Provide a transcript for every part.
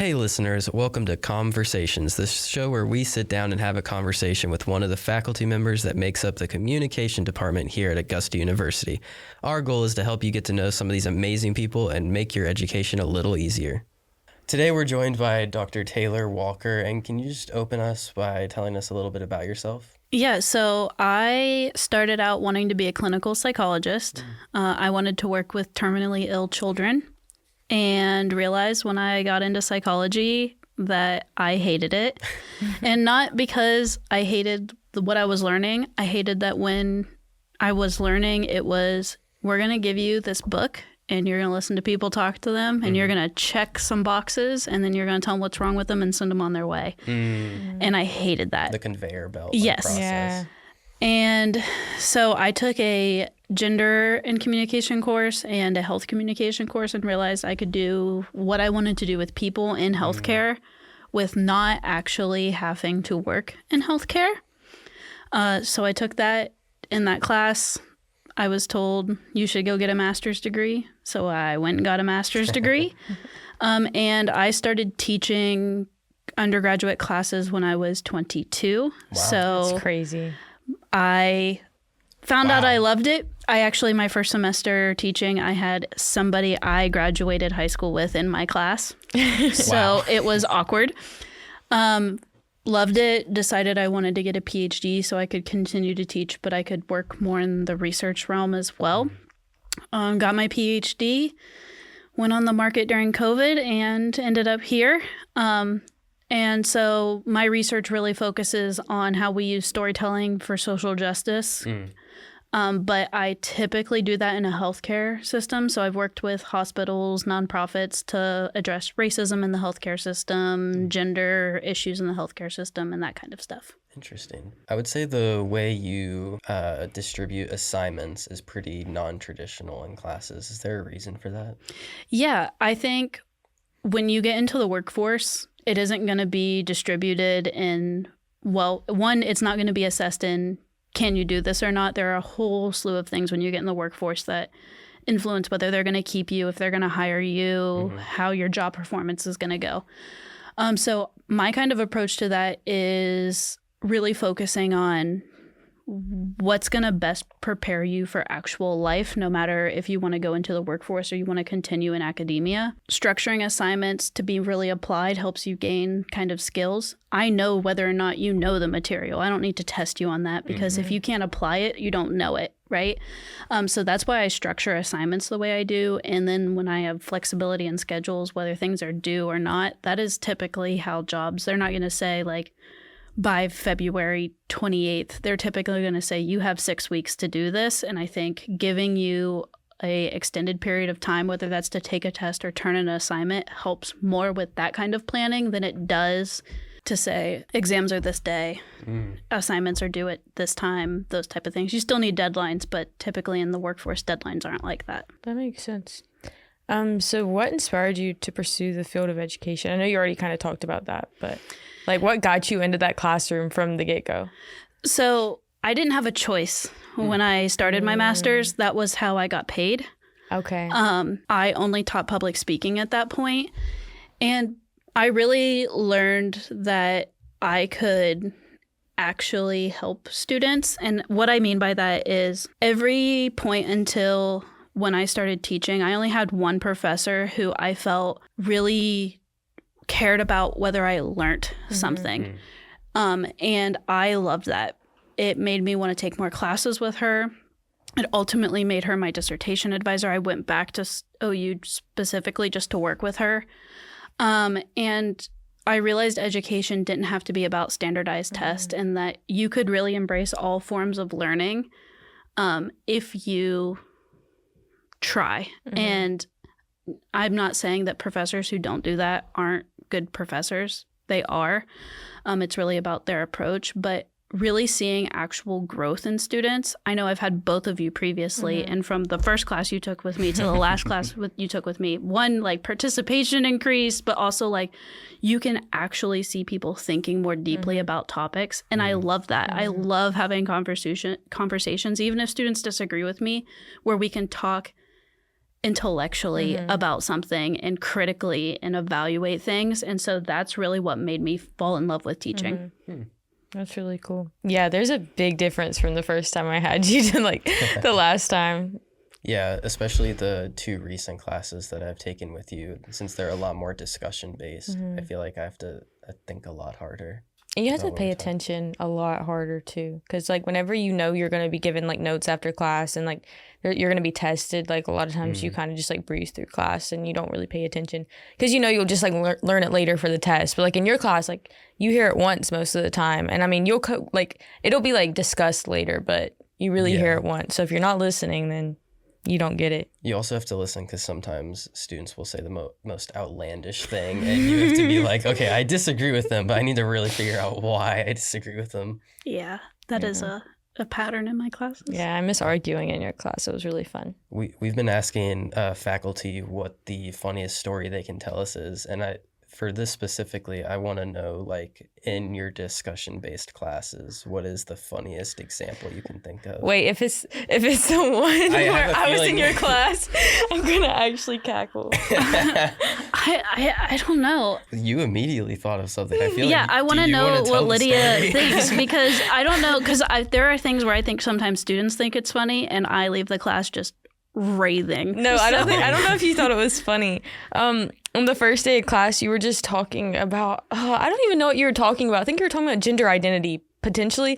Hey listeners, welcome to COMM-versations, the show where we sit down and have a conversation with one of the faculty members that makes up the communication department here at Augusta University. Our goal is to help you get to know some of these amazing people and make your education a little easier. Today we're joined by Dr. Taylor Walker, and can you just open us by telling us a little bit about yourself? Yeah, so I started out wanting to be a clinical psychologist. I wanted to work with terminally ill children and realized when I got into psychology that I hated it. And not because I hated what I was learning. I hated that when I was learning, it was, we're going to give you this book and you're going to listen to people talk to them and you're going to check some boxes and then you're going to tell them what's wrong with them and send them on their way. And I hated that. The conveyor belt Yes. process. Yeah. And so I took a gender and communication course and a health communication course and realized I could do what I wanted to do with people in healthcare with not actually having to work in healthcare. So I took that. In that class, I was told you should go get a master's degree. So I went and got a master's degree. And I started teaching undergraduate classes when I was 22. Wow. So That's crazy. I found out I loved it. My first semester teaching, I had somebody I graduated high school with in my class. So it was awkward. Loved it. Decided I wanted to get a PhD so I could continue to teach, but I could work more in the research realm as well. Got my PhD, went on the market during COVID and ended up here. And so my research really focuses on how we use storytelling for social justice. But I typically do that in a healthcare system. So I've worked with hospitals, nonprofits to address racism in the healthcare system, gender issues in the healthcare system, and that kind of stuff. Interesting. I would say the way you distribute assignments is pretty non-traditional in classes. Is there a reason for that? Yeah, I think when you get into the workforce, it isn't going to be distributed in, well, one, it's not going to be assessed in, can you do this or not? There are a whole slew of things when you get in the workforce that influence whether they're going to keep you, if they're going to hire you, how your job performance is going to go. So my kind of approach to that is really focusing on what's going to best prepare you for actual life, no matter if you want to go into the workforce or you want to continue in academia. Structuring assignments to be really applied helps you gain kind of skills. I know whether or not you know the material. I don't need to test you on that because if you can't apply it, you don't know it, right? So that's why I structure assignments the way I do. And then when I have flexibility in schedules, whether things are due or not, that is typically how jobs, they're not going to say like, by February 28th, they're typically going to say, you have 6 weeks to do this. And I think giving you a extended period of time, whether that's to take a test or turn in an assignment, helps more with that kind of planning than it does to say exams are this day, assignments are due at this time, those type of things. You still need deadlines, but typically in the workforce, deadlines aren't like that. That makes sense. So what inspired you to pursue the field of education? I know you already kind of talked about that, but like what got you into that classroom from the get-go? So I didn't have a choice when I started my master's. That was how I got paid. Okay. I only taught public speaking at that point. And I really learned that I could actually help students. And what I mean by that is every point until when I started teaching, I only had one professor who I felt really cared about whether I learned something. And I loved that. It made me want to take more classes with her. It ultimately made her my dissertation advisor. I went back to OU specifically just to work with her. And I realized education didn't have to be about standardized tests and that you could really embrace all forms of learning if you try. And I'm not saying that professors who don't do that aren't good professors. They are. It's really about their approach, but really seeing actual growth in students. I know I've had both of you previously, and from the first class you took with me to the last class you took with me, one, like participation increased, but also like you can actually see people thinking more deeply about topics. And I love that. I love having conversations, even if students disagree with me, where we can talk intellectually about something and critically and evaluate things. And so that's really what made me fall in love with teaching. That's really cool. Yeah, there's a big difference from the first time I had you to like the last time. Yeah, especially the 2 recent classes that I've taken with you, since they're a lot more discussion based. I feel like I have to think a lot harder. And you have to about what pay we're talking- attention a lot harder too, because like whenever you know you're going to be given like notes after class and like you're going to be tested, like a lot of times you kind of just like breeze through class and you don't really pay attention because you know you'll just like learn it later for the test. But like in your class, like you hear it once most of the time, and I mean you'll like it'll be like discussed later, but you really hear it once. So if you're not listening, then you don't get it. You also have to listen because sometimes students will say the most outlandish thing, and you have to be like, okay, I disagree with them, but I need to really figure out why I disagree with them. Yeah, that is a pattern in my classes. Yeah, I miss arguing in your class. It was really fun. We've been asking faculty what the funniest story they can tell us is, and for this specifically, I want to know, like, in your discussion-based classes, what is the funniest example you can think of? Wait, if it's the one where I was in your class, I'm gonna actually cackle. I don't know. You immediately thought of something. I feel Yeah, like I want to do you wanna know tell what the Lydia story? thinks because I don't know because there are things where I think sometimes students think it's funny and I leave the class just raving. No, I don't know if you thought it was funny. On the first day of class, you were just talking about, I don't even know what you were talking about. I think you were talking about gender identity, potentially.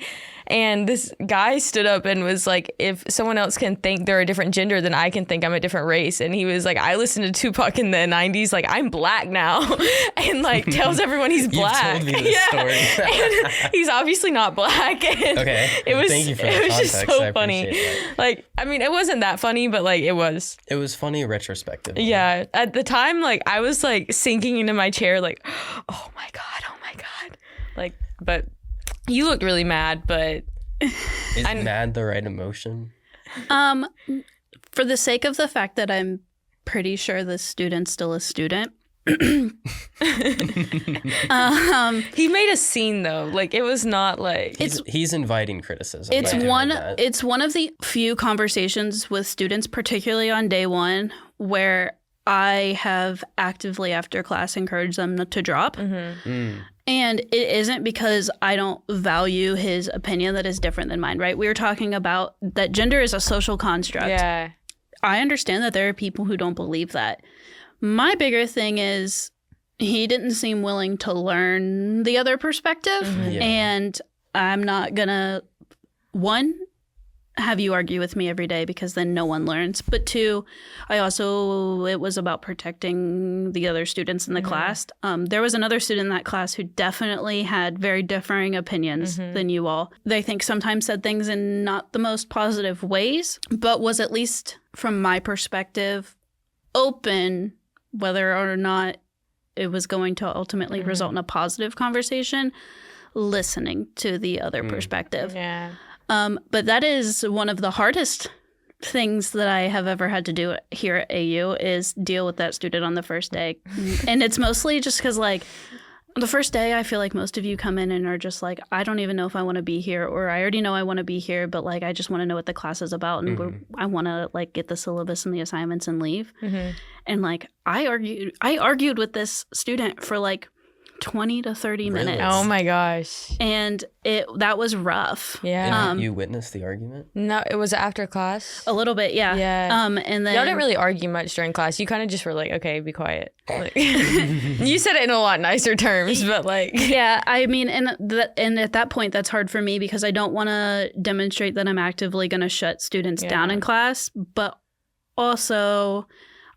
And this guy stood up and was like, if someone else can think they're a different gender, then I can think I'm a different race. And he was like, I listened to Tupac in the 90s, like, I'm black now. And like tells everyone he's black. You've told me this story. And he's obviously not black. And Okay. it was, Thank you for it the was context. just so I funny. appreciate that. Like, I mean, it wasn't that funny, but like it was. It was funny retrospectively. Yeah. At the time, like I was like sinking into my chair, like, oh my God. Like, but you looked really mad, but Is mad the right emotion? For the sake of the fact that I'm pretty sure the student's still a student. he made a scene though. Like it was not like He's inviting criticism. It's by doing one. that. It's one of the few conversations with students, particularly on day one, where I have actively after class encouraged them to drop. And it isn't because I don't value his opinion that is different than mine, right? We were talking about that gender is a social construct. yeah. I understand that there are people who don't believe that. My bigger thing is he didn't seem willing to learn the other perspective. Yeah. And I'm not gonna, one, have you argue with me every day because then no one learns. But two, it was about protecting the other students in the class. There was another student in that class who definitely had very differing opinions than you all. They think sometimes said things in not the most positive ways, but was at least from my perspective open whether or not it was going to ultimately result in a positive conversation, listening to the other perspective. Yeah. But that is one of the hardest things that I have ever had to do here at AU is deal with that student on the first day. And it's mostly just because, like, the first day, I feel like most of you come in and are just like, I don't even know if I want to be here, or I already know I want to be here, but, like, I just want to know what the class is about, and I want to, like, get the syllabus and the assignments and leave. And, like, I argued with this student for, like, 20 to 30 Really? minutes. Oh my gosh. And that was rough. Yeah. And you witnessed the argument? No, it was after class. A little bit, yeah. Yeah. And then Y'all didn't really argue much during class. You kind of just were like, okay, be quiet. Like, you said it in a lot nicer terms, but like. Yeah, I mean, and at that point, that's hard for me because I don't want to demonstrate that I'm actively going to shut students down in class, but also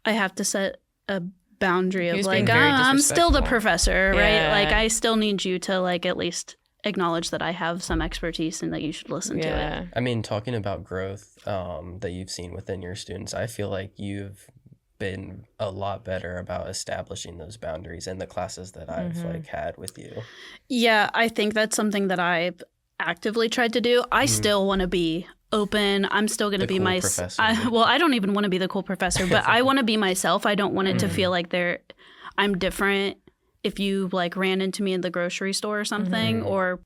I have to set a boundary of was like, being very I'm still the disrespectful. professor, right? Yeah. Like, I still need you to, like, at least acknowledge that I have some expertise and that you should listen to it. Yeah. I mean, talking about growth that you've seen within your students, I feel like you've been a lot better about establishing those boundaries in the classes that I've like had with you. Yeah, I think that's something that I've actively tried to do. I still want to be open. I'm still going to be cool my professor. I don't even want to be the cool professor, but I want to be myself. I don't want it to feel like I'm different if you like ran into me in the grocery store or something,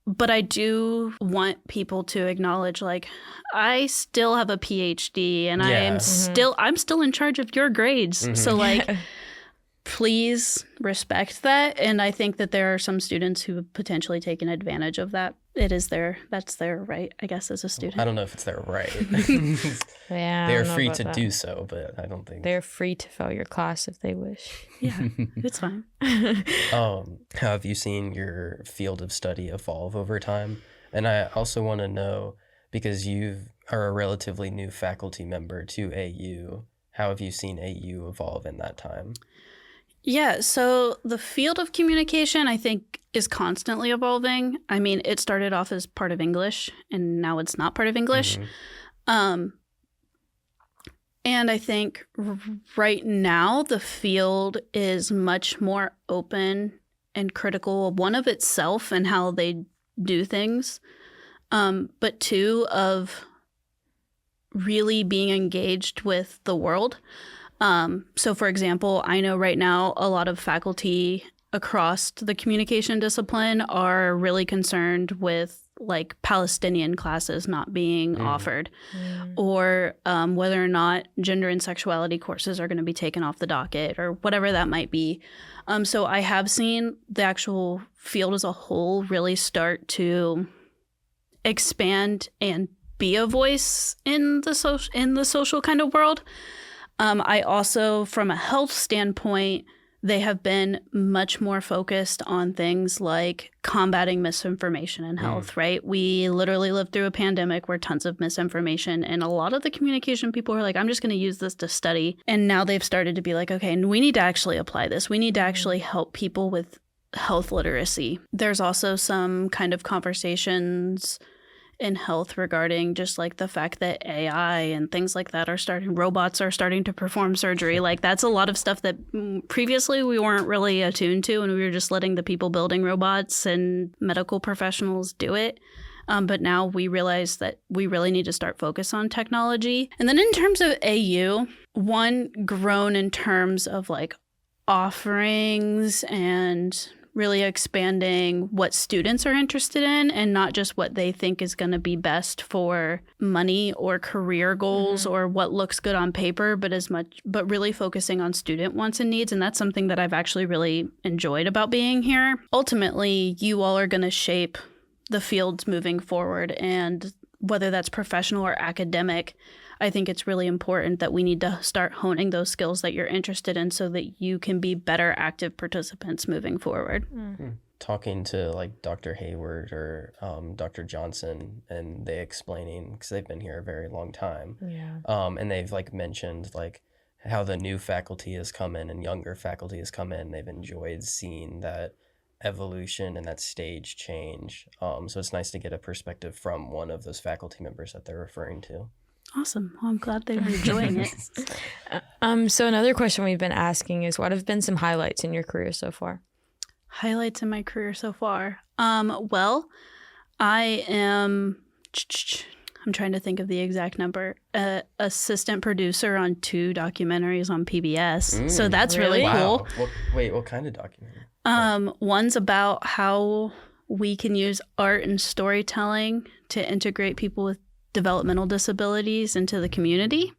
but I do want people to acknowledge like I still have a PhD and I'm still in charge of your grades. So like please respect that. And I think that there are some students who have potentially taken advantage of that. That's their right, I guess, as a student. I don't know if it's their right. Yeah, They're free to do so, but I don't think they're free to fail your class if they wish. Yeah, it's fine. How have you seen your field of study evolve over time? And I also want to know, because you are a relatively new faculty member to AU, how have you seen AU evolve in that time? Yeah, so the field of communication, I think, is constantly evolving. I mean, it started off as part of English, and now it's not part of English. And I think right now the field is much more open and critical, one of itself and how they do things, but two, of really being engaged with the world. So, for example, I know right now a lot of faculty across the communication discipline are really concerned with like Palestinian classes not being offered, or whether or not gender and sexuality courses are going to be taken off the docket, or whatever that might be. So I have seen the actual field as a whole really start to expand and be a voice in the social kind of world. I also, from a health standpoint, they have been much more focused on things like combating misinformation in health, right? We literally lived through a pandemic where tons of misinformation, and a lot of the communication people are like, I'm just going to use this to study. And now they've started to be like, okay, we need to actually apply this. We need to actually help people with health literacy. There's also some kind of conversations in health regarding just like the fact that AI and things like that robots are starting to perform surgery. Like that's a lot of stuff that previously we weren't really attuned to, and we were just letting the people building robots and medical professionals do it. But now we realize that we really need to start focus on technology. And then in terms of AU, one, grown in terms of like offerings and really expanding what students are interested in, and not just what they think is going to be best for money or career goals or what looks good on paper, but really focusing on student wants and needs. And that's something that I've actually really enjoyed about being here. Ultimately, you all are going to shape the fields moving forward, and whether that's professional or academic, I think it's really important that we need to start honing those skills that you're interested in so that you can be better active participants moving forward. Talking to like Dr. Hayward or Dr. Johnson, and they explaining, because they've been here a very long time, and they've like mentioned like how the new faculty has come in and younger faculty has come in. They've enjoyed seeing that evolution and that stage change. So it's nice to get a perspective from one of those faculty members that they're referring to. Awesome. Well, I'm glad they were enjoying it. So another question we've been asking is, what have been some highlights in your career so far? Highlights in my career so far. Well, I am, I'm trying to think of the exact number, assistant producer on 2 documentaries on PBS. So that's really cool. What kind of documentary? One's about how we can use art and storytelling to integrate people with developmental disabilities into the community.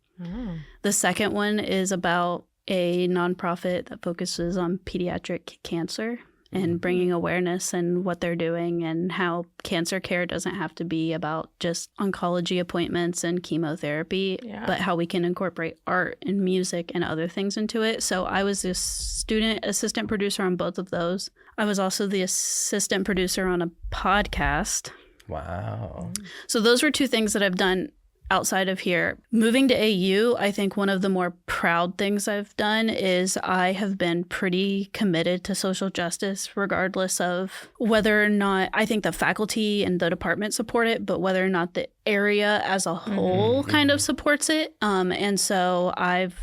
The second one is about a nonprofit that focuses on pediatric cancer and bringing awareness and what they're doing, and how cancer care doesn't have to be about just oncology appointments and chemotherapy, but how we can incorporate art and music and other things into it. So I was the student assistant producer on both of those. I was also the assistant producer on a podcast. Wow. So those were 2 things that I've done outside of here. Moving to AU, I think one of the more proud things I've done is I have been pretty committed to social justice, regardless of whether or not I think the faculty and the department support it, but whether or not the area as a whole kind of supports it. And so I've,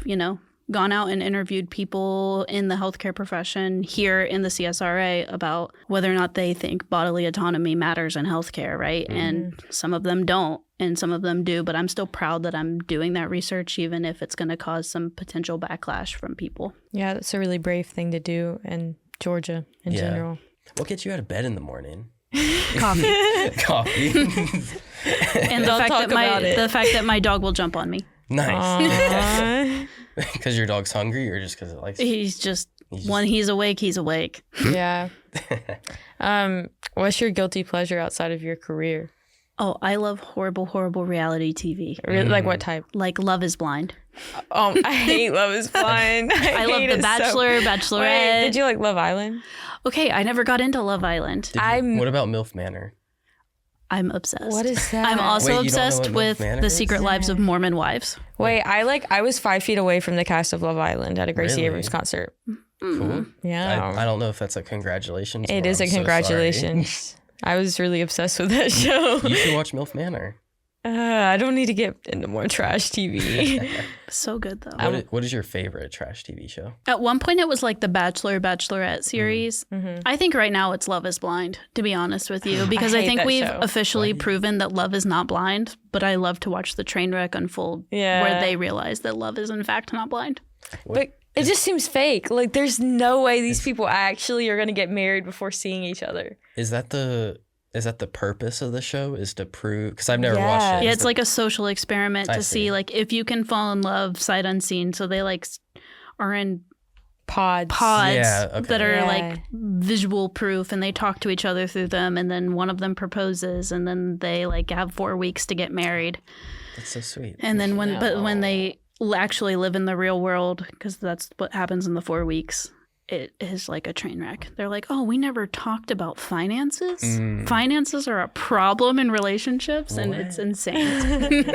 gone out and interviewed people in the healthcare profession here in the CSRA about whether or not they think bodily autonomy matters in healthcare, right? And some of them don't, and some of them do, but I'm still proud that I'm doing that research, even if it's going to cause some potential backlash from people. Yeah, that's a really brave thing to do. And Georgia in Yeah. general. What gets you out of bed in the morning? Coffee. Coffee. And Don't talk about it. the fact that my dog will jump on me. Nice. Aw. Because your dog's hungry, or just because it likes? He's just when he's awake, he's awake. Yeah. What's your guilty pleasure outside of your career? Oh, I love horrible reality TV. Really, like what type? Like Love is Blind. I hate Love is Blind. I love hate The it Bachelor, so. Bachelorette. Wait, did you like Love Island? Okay, I never got into Love Island. What about MILF Manor? I'm obsessed. What is that? I'm also Wait, you don't know obsessed what with MILF Manor The is? Secret Lives of Mormon Wives. Wait, I was 5 feet away from the cast of Love Island at a Gracie Really? Abrams concert. Cool. Yeah. I don't know if that's a congratulations. It or is a I'm so congratulations. I was really obsessed with that show. sorry. You should watch MILF Manor. I don't need to get into more trash TV. So good though. What is your favorite trash TV show? At one point, it was like the Bachelor, Bachelorette series. Mm-hmm. I think right now it's Love is Blind, to be honest with you, because I hate think that we've show. officially proven that love is not blind. But I love to watch the train wreck unfold where they realize that love is in fact not blind. But it just seems fake. Like there's no way these people actually are going to get married before seeing each other. Is that the purpose of the show? Is to prove? Because I've never Yeah. watched it. Yeah, Is it's like a social experiment I to see. see like if you can fall in love sight unseen. So they like are in Pods. Yeah, okay. that are Yeah. like visual proof, and they talk to each other through them, and then one of them proposes, and then they like have 4 weeks to get married, That's so sweet. and then when they actually live in the real world, because that's what happens in the 4 weeks, it is like a train wreck. They're like, oh, we never talked about finances. Finances are a problem in relationships, and it's insane.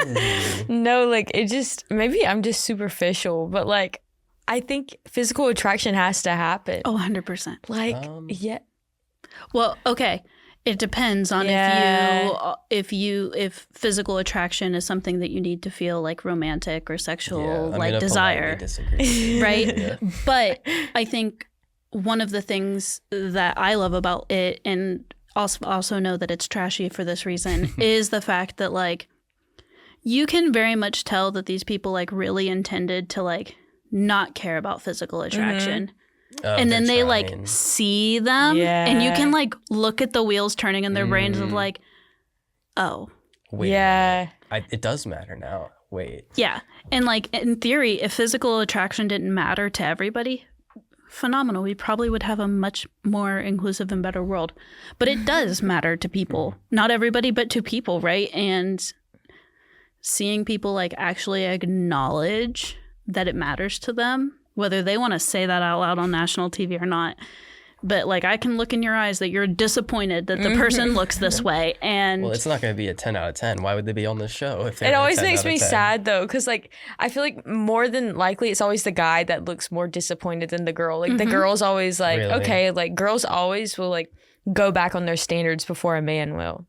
No, like it just, maybe I'm just superficial, but like I think physical attraction has to happen. Oh, 100%. Like, yeah. Well, okay. It depends on if physical attraction is something that you need to feel like romantic or sexual, like desire, right? Yeah. But I think one of the things that I love about it, and also know that it's trashy for this reason, is the fact that like you can very much tell that these people like really intended to like not care about physical attraction. Oh, And then they they're like trying. see them, and you Yeah. can like look at the wheels turning in their brains of like, oh, Wait a Yeah. minute. It does matter now. Wait. yeah. And like in theory, if physical attraction didn't matter to everybody, phenomenal. We probably would have a much more inclusive and better world. But it does matter to people. Not everybody, but to people, right? And seeing people like actually acknowledge that it matters to them, whether they want to say that out loud on national TV or not. But like I can look in your eyes that you're disappointed that the person looks this way. And Well, it's not going to be a 10 out of 10. Why would they be on this show? If It always makes me sad though, because like I feel like more than likely it's always the guy that looks more disappointed than the girl. Like the girl's always like, Really? okay, like girls always will like go back on their standards before a man will.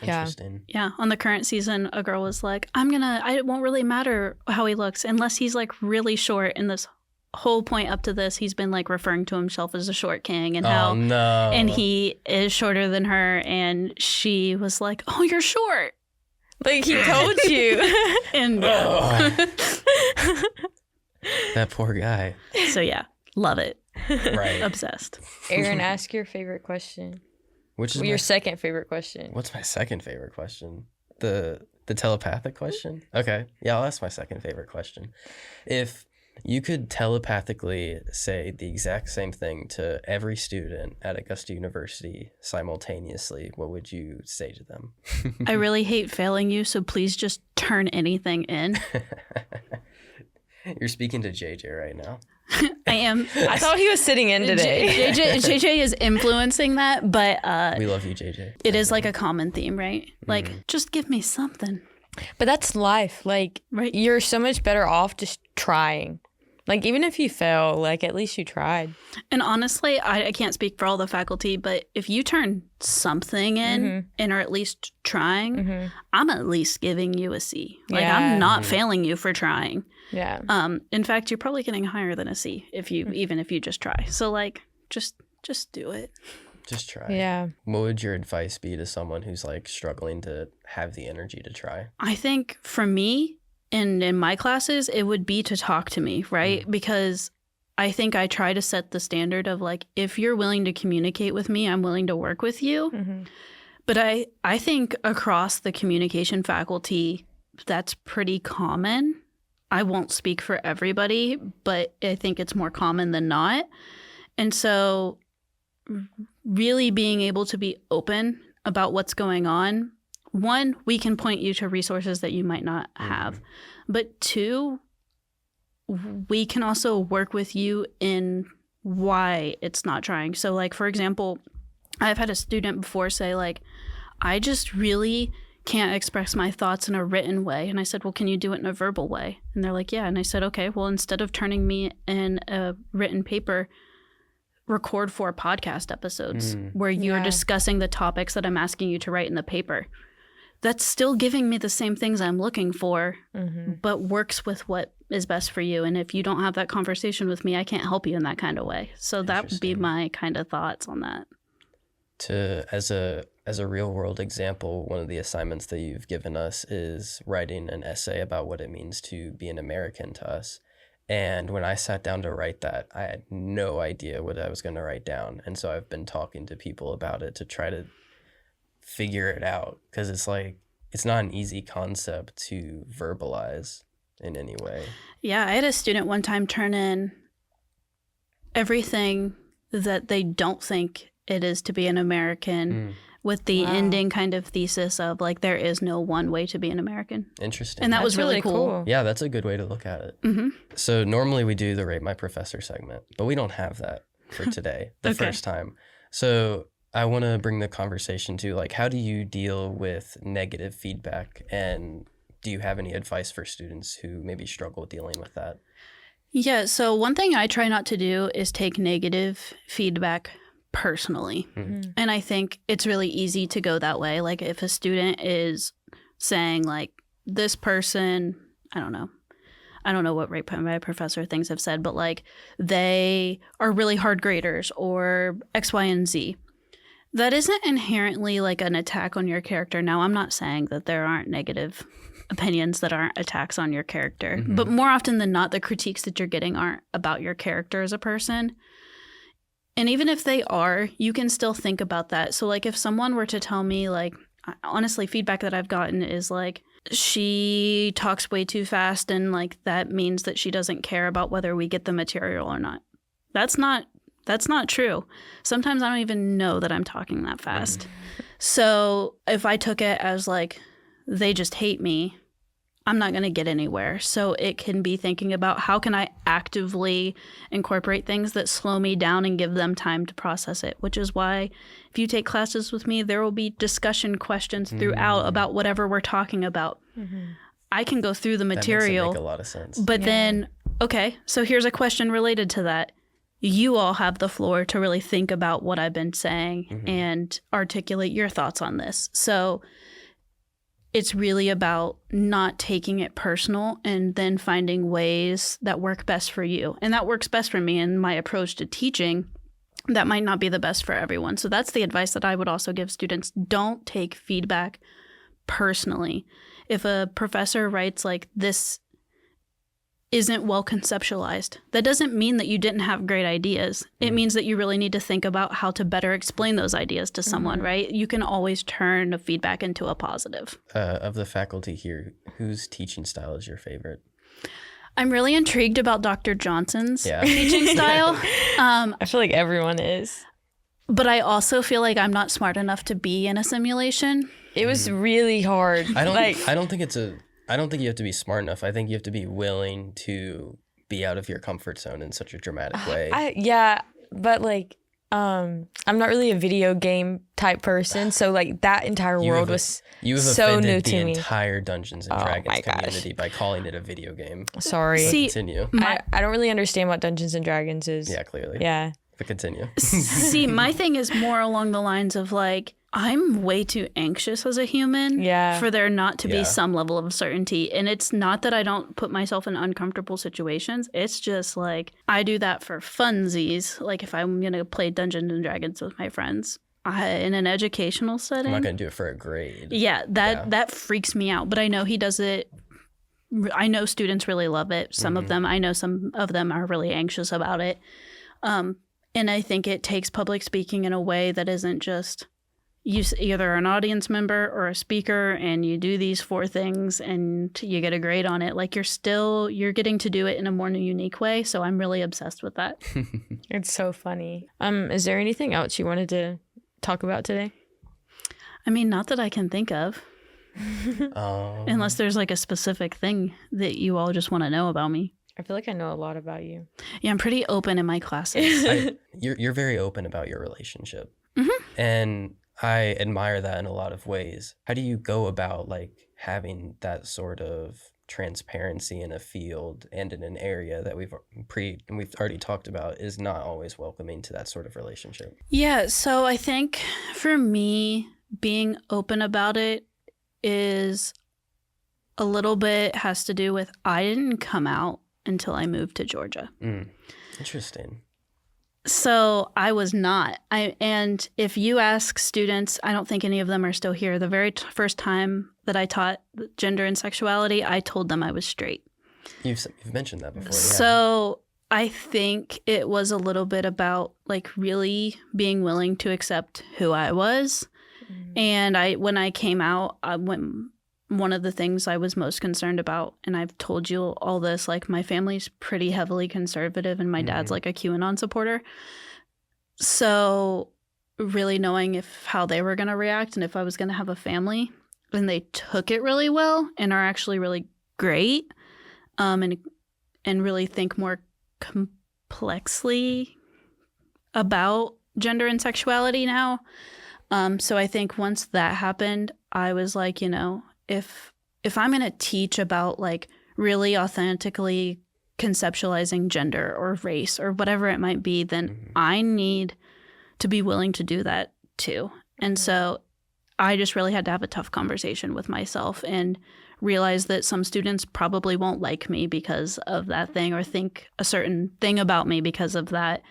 Interesting. yeah, on the current season, a girl was like, it won't really matter how he looks unless he's like really short. And this whole point up to this, he's been like referring to himself as a short king and how, Oh, no. and he is shorter than her. And she was like, oh, you're short. Like he told you. And That poor guy. so yeah, love it. Right. Obsessed. Aaron, ask your favorite question. Which is Your second favorite question. What's my second favorite question? The telepathic question? Okay. Yeah, I'll ask my second favorite question. If you could telepathically say the exact same thing to every student at Augusta University simultaneously, what would you say to them? I really hate failing you, so please just turn anything in. You're speaking to JJ right now. I am. I thought he was sitting in today. JJ is influencing that, but We love you, JJ. it is like a common theme, right? Like, just give me something. But that's life. Like, Right. you're so much better off just trying. Like, even if you fail, like, at least you tried. And honestly, I can't speak for all the faculty, but if you turn something in and are at least trying, I'm at least giving you a C. Like, Yeah. I'm not failing you for trying. Yeah. In fact, you're probably getting higher than a C even if you just try. So like, just do it. Just try. Yeah. What would your advice be to someone who's like struggling to have the energy to try? I think for me, in my classes, it would be to talk to me, right? Because I think I try to set the standard of like, if you're willing to communicate with me, I'm willing to work with you. Mm-hmm. But I think across the communication faculty, that's pretty common. I won't speak for everybody, but I think it's more common than not. And so really being able to be open about what's going on, one, we can point you to resources that you might not have. But two, we can also work with you in why it's not trying. So like, for example, I've had a student before say like, I just really can't express my thoughts in a written way. And I said, well, can you do it in a verbal way? And they're like, yeah. And I said, okay, well, instead of turning me in a written paper, record 4 podcast episodes where you're discussing the topics that I'm asking you to write in the paper. That's still giving me the same things I'm looking for, but works with what is best for you. And if you don't have that conversation with me, I can't help you in that kind of way. So that would be my kind of thoughts on that. As a real world example, one of the assignments that you've given us is writing an essay about what it means to be an American to us. And when I sat down to write that, I had no idea what I was going to write down. And so I've been talking to people about it to try to figure it out, because it's like, it's not an easy concept to verbalize in any way. Yeah, I had a student one time turn in everything that they don't think it is to be an American with the ending kind of thesis of like, there is no one way to be an American. Interesting. And that was really cool. Yeah, that's a good way to look at it. So normally we do the Rate My Professor segment, but we don't have that for today, the first time. So I want to bring the conversation to like, how do you deal with negative feedback, and do you have any advice for students who maybe struggle dealing with that? Yeah, so one thing I try not to do is take negative feedback personally. And I think it's really easy to go that way. Like if a student is saying like, this person, I don't know what Rate My Professor things have said, but like they are really hard graders or X, Y, and Z. That isn't inherently like an attack on your character. Now, I'm not saying that there aren't negative opinions that aren't attacks on your character, but more often than not, the critiques that you're getting aren't about your character as a person. And even if they are, you can still think about that. So like if someone were to tell me like, honestly, feedback that I've gotten is like, she talks way too fast and like that means that she doesn't care about whether we get the material or not. That's not true. Sometimes I don't even know that I'm talking that fast. So if I took it as like, they just hate me, I'm not going to get anywhere. So it can be thinking about how can I actively incorporate things that slow me down and give them time to process it, which is why if you take classes with me, there will be discussion questions throughout about whatever we're talking about. I can go through the material. That makes a lot of sense. But then, okay, so here's a question related to that. You all have the floor to really think about what I've been saying and articulate your thoughts on this. So it's really about not taking it personal and then finding ways that work best for you. And that works best for me in my approach to teaching. That might not be the best for everyone. So that's the advice that I would also give students. Don't take feedback personally. If a professor writes like, this isn't well conceptualized, that doesn't mean that you didn't have great ideas. It means that you really need to think about how to better explain those ideas to someone, right? You can always turn a feedback into a positive. Of the faculty here, whose teaching style is your favorite? I'm really intrigued about Dr. Johnson's teaching style. I feel like everyone is. But I also feel like I'm not smart enough to be in a simulation. It was really hard. I don't think you have to be smart enough. I think you have to be willing to be out of your comfort zone in such a dramatic way. But like, I'm not really a video game type person, so like that entire world was so new to me. The entire Dungeons and Dragons community by calling it a video game. Sorry. Continue. I don't really understand what Dungeons and Dragons is. Yeah, clearly. Yeah. But continue. See, my thing is more along the lines of like, I'm way too anxious as a human for there not to be some level of certainty. And it's not that I don't put myself in uncomfortable situations. It's just like I do that for funsies. Like if I'm going to play Dungeons and Dragons with my friends in an educational setting. I'm not going to do it for a grade. Yeah, that freaks me out. But I know he does it I know students really love it. Some of them, I know some of them are really anxious about it. And I think it takes public speaking in a way that isn't just you either an audience member or a speaker and you do these 4 things and you get a grade on it. Like you're getting to do it in a more unique way. So I'm really obsessed with that. It's so funny. Is there anything else you wanted to talk about today? I mean, not that I can think of. Unless there's like a specific thing that you all just want to know about me. I feel like I know a lot about you. Yeah, I'm pretty open in my classes. You're very open about your relationship. And I admire that in a lot of ways. How do you go about like having that sort of transparency in a field and in an area that we've already talked about is not always welcoming to that sort of relationship? Yeah, so I think for me, being open about it is a little bit has to do with I didn't come out until I moved to Georgia. Interesting. So I was not. And if you ask students, I don't think any of them are still here. The very first time that I taught gender and sexuality, I told them I was straight. You've mentioned that before. Yeah. So I think it was a little bit about like really being willing to accept who I was. And when I came out, one of the things I was most concerned about, and I've told you all this, like my family's pretty heavily conservative and my dad's like a QAnon supporter. So really knowing how they were going to react and if I was going to have a family, and they took it really well and are actually really great, and really think more complexly about gender and sexuality now. So I think once that happened, I was like, if I'm going to teach about like really authentically conceptualizing gender or race or whatever it might be, then I need to be willing to do that too. And so I just really had to have a tough conversation with myself and realize that some students probably won't like me because of that thing or think a certain thing about me because of that.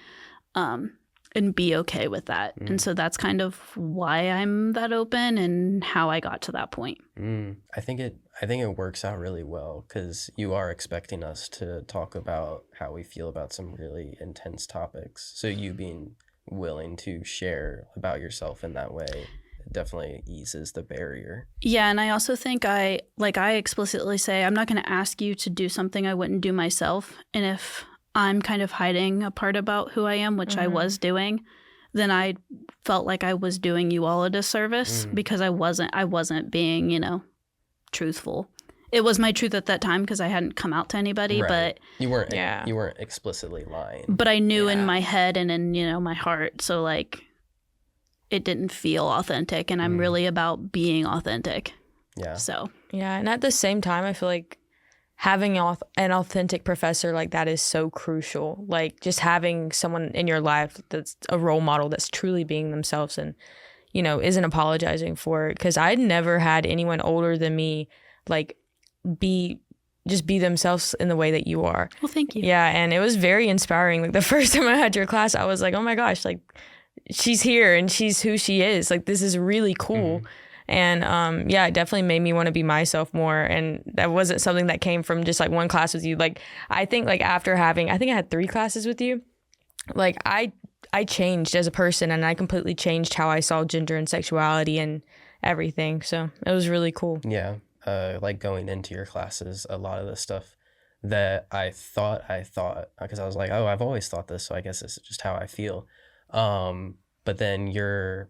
And be okay with that. And so that's kind of why I'm that open and how I got to that point. I think it works out really well because you are expecting us to talk about how we feel about some really intense topics. So you being willing to share about yourself in that way definitely eases the barrier. Yeah, and I also think I explicitly say I'm not going to ask you to do something I wouldn't do myself. And if I'm kind of hiding a part about who I am, which I was doing, then I felt like I was doing you all a disservice because I wasn't being, truthful. It was my truth at that time because I hadn't come out to anybody, right. But you weren't explicitly lying. But I knew in my head and in, my heart. So like it didn't feel authentic, and I'm really about being authentic. Yeah. So. Yeah, and at the same time, I feel like having an authentic professor like that is so crucial. Like just having someone in your life that's a role model that's truly being themselves and, isn't apologizing for it. Because I'd never had anyone older than me like be themselves in the way that you are. Well, thank you. Yeah, and it was very inspiring. Like the first time I had your class, I was like, oh my gosh, like she's here and she's who she is. Like this is really cool. And it definitely made me want to be myself more. And that wasn't something that came from just like one class with you. Like I think like after I had 3 classes with you, like I changed as a person and I completely changed how I saw gender and sexuality and everything. So it was really cool. Yeah. Like going into your classes, a lot of the stuff that I thought, because I was like, oh, I've always thought this, so I guess this is just how I feel. But then your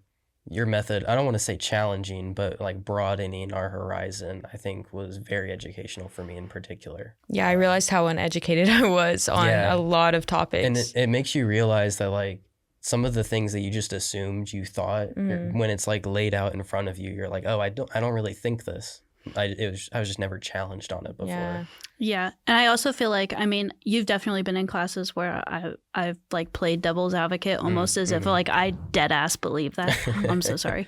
method, I don't want to say challenging, but like broadening our horizon, I think was very educational for me in particular. Yeah, I realized how uneducated I was on a lot of topics. And it makes you realize that like some of the things that you just assumed you thought, when it's like laid out in front of you, you're like, oh, I don't really think this. I was just never challenged on it before. Yeah. And I also feel like, you've definitely been in classes where I've like played devil's advocate almost as if like I dead ass believe that. I'm so sorry.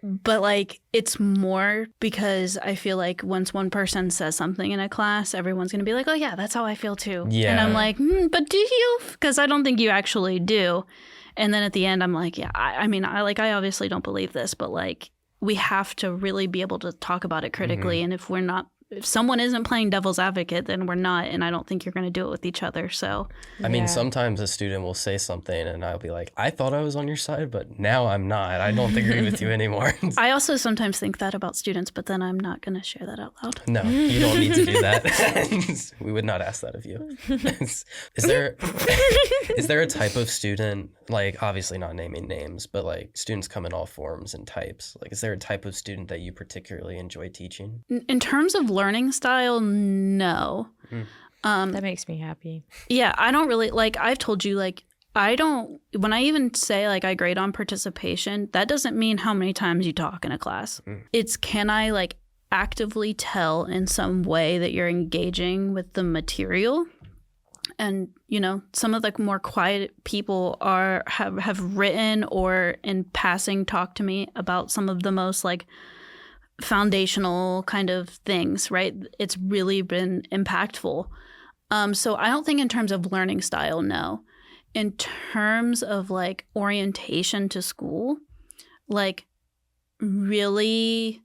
But like it's more because I feel like once one person says something in a class, everyone's going to be like, oh yeah, that's how I feel too. Yeah. And I'm like, but do you? Because I don't think you actually do. And then at the end, I'm like, yeah, I obviously don't believe this, but like, we have to really be able to talk about it critically. And if someone isn't playing devil's advocate, then we're not. And I don't think you're going to do it with each other. So, I mean, sometimes a student will say something and I'll be like, I thought I was on your side, but now I'm not. I don't agree with you anymore. I also sometimes think that about students, but then I'm not going to share that out loud. No, you don't need to do that. We would not ask that of you. Is there a type of student, like obviously not naming names, but like students come in all forms and types. Like, is there a type of student that you particularly enjoy teaching? In terms of learning style, no. That makes me happy. Yeah, I don't really, like I've told you, like when I even say like I grade on participation, that doesn't mean how many times you talk in a class. It's can I like actively tell in some way that you're engaging with the material? And, you know, some of the more quiet people have written or in passing talked to me about some of the most like foundational kind of things, right? It's really been impactful. So I don't think in terms of learning style, no. In terms of like orientation to school, like really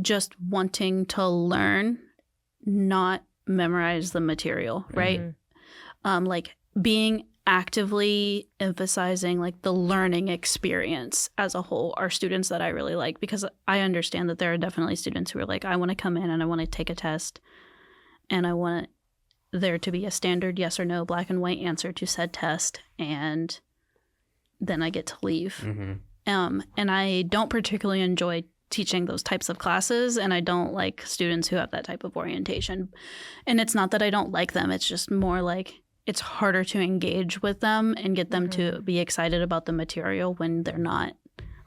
just wanting to learn, not memorize the material, right? Like being actively emphasizing like the learning experience as a whole are students that I really like, because I understand that there are definitely students who are like, I want to come in and I want to take a test and I want there to be a standard yes or no black and white answer to said test, and then I get to leave. And I don't particularly enjoy teaching those types of classes, and I don't like students who have that type of orientation. And it's not that I don't like them, it's just more like it's harder to engage with them and get them to be excited about the material when they're not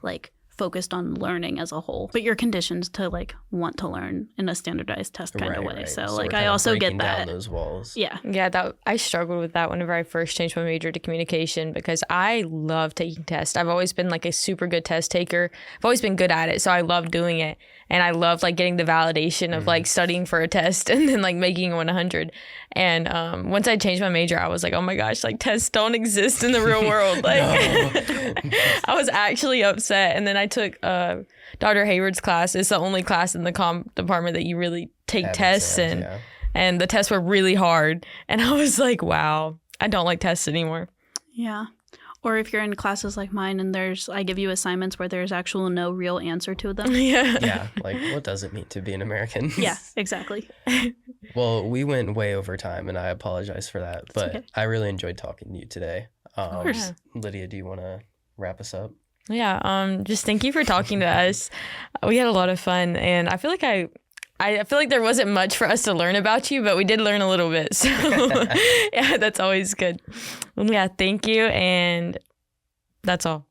like focused on learning as a whole. But you're conditioned to like want to learn in a standardized test kind of way. Right. So So like we're I kind of also breaking get that. down those walls. Yeah. Yeah, that I struggled with that whenever I first changed my major to communication, because I love taking tests. I've always been like a super good test taker. I've always been good at it, so I love doing it. And I love like getting the validation of like studying for a test and then like making 100. And once I changed my major, I was like, oh my gosh, like tests don't exist in the real world. Like I was actually upset. And then I took Dr. Hayward's class. It's the only class in the comm department that you really take tests in. And the tests were really hard. And I was like, wow, I don't like tests anymore. Yeah. Or if you're in classes like mine and I give you assignments where there's actual no real answer to them. Yeah, like what does it mean to be an American? Yeah, exactly. Well, we went way over time and I apologize for that, but okay. I really enjoyed talking to you today. Of course. Lydia, do you want to wrap us up? Yeah, just thank you for talking to us. We had a lot of fun, and I feel like I feel like there wasn't much for us to learn about you, but we did learn a little bit. So yeah, that's always good. Yeah, thank you. And that's all.